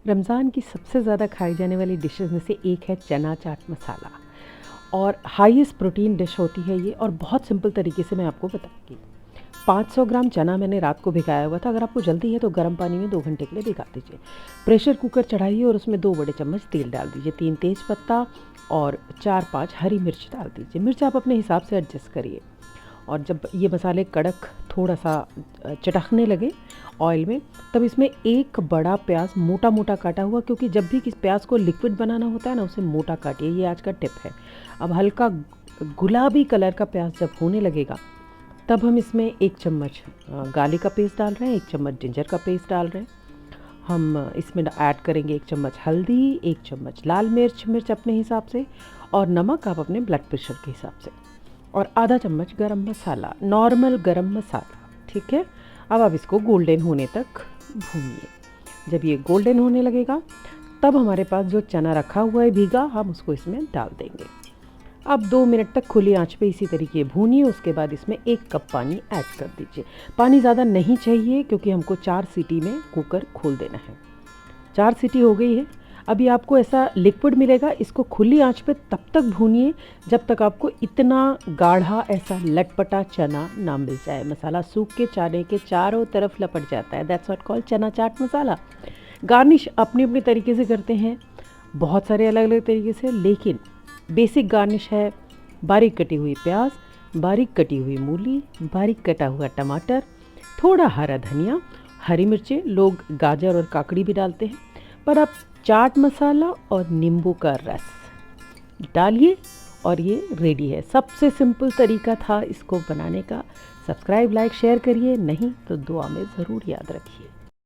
रमज़ान की सबसे ज़्यादा खाई जाने वाली डिशेस में से एक है चना चाट मसाला और हाईएस्ट प्रोटीन डिश होती है ये और बहुत सिंपल तरीके से मैं आपको बताऊंगी। 500 ग्राम चना मैंने रात को भिगाया हुआ था। अगर आपको जल्दी है तो गर्म पानी में 2 घंटे के लिए भिगा दीजिए। प्रेशर कुकर चढ़ाइए और उसमें 2 बड़े चम्मच तेल डाल दीजिए, 3 तेज पत्ता और 4-5 हरी मिर्च डाल दीजिए। मिर्च आप अपने हिसाब से एडजस्ट करिए। और जब ये मसाले कड़क थोड़ा सा चटकने लगे ऑयल में, तब इसमें एक बड़ा प्याज मोटा मोटा काटा हुआ, क्योंकि जब भी किस प्याज को लिक्विड बनाना होता है ना, उसे मोटा काटिए, ये आज का टिप है। अब हल्का गुलाबी कलर का प्याज जब होने लगेगा तब हम इसमें 1 चम्मच गार्लिक का पेस्ट डाल रहे हैं, 1 चम्मच जिंजर का पेस्ट डाल रहे हैं। हम इसमें ऐड करेंगे 1 चम्मच हल्दी, 1 चम्मच लाल मिर्च अपने हिसाब से, और नमक आप अपने ब्लड प्रेशर के हिसाब से, और आधा चम्मच गरम मसाला, नॉर्मल गरम मसाला। ठीक है। अब आप इसको गोल्डन होने तक भूनिए। जब ये गोल्डन होने लगेगा तब हमारे पास जो चना रखा हुआ है भीगा, हम उसको इसमें डाल देंगे। अब 2 मिनट तक खुली आंच पे इसी तरीके भूनिए। उसके बाद इसमें 1 कप पानी ऐड कर दीजिए। पानी ज़्यादा नहीं चाहिए क्योंकि हमको 4 सीटी में कुकर खोल देना है। 4 सीटी हो गई है। अभी आपको ऐसा लिक्विड मिलेगा, इसको खुली आंच पे तब तक भूनिए जब तक आपको इतना गाढ़ा ऐसा लटपटा चना ना मिल जाए। मसाला सूख के चने के चारों तरफ लपट जाता है। दैट्स व्हाट कॉल्ड चना चाट मसाला। गार्निश अपने अपने तरीके से करते हैं, बहुत सारे अलग अलग तरीके से, लेकिन बेसिक गार्निश है बारीक कटी हुई प्याज, बारीक कटी हुई मूली, बारीक कटा हुआ टमाटर, थोड़ा हरा धनिया, हरी मिर्चें, लोग गाजर और काकड़ी भी डालते हैं, पर आप चाट मसाला और नींबू का रस डालिए और ये रेडी है। सबसे सिंपल तरीका था इसको बनाने का। सब्सक्राइब, लाइक, शेयर करिए, नहीं तो दुआ में ज़रूर याद रखिए।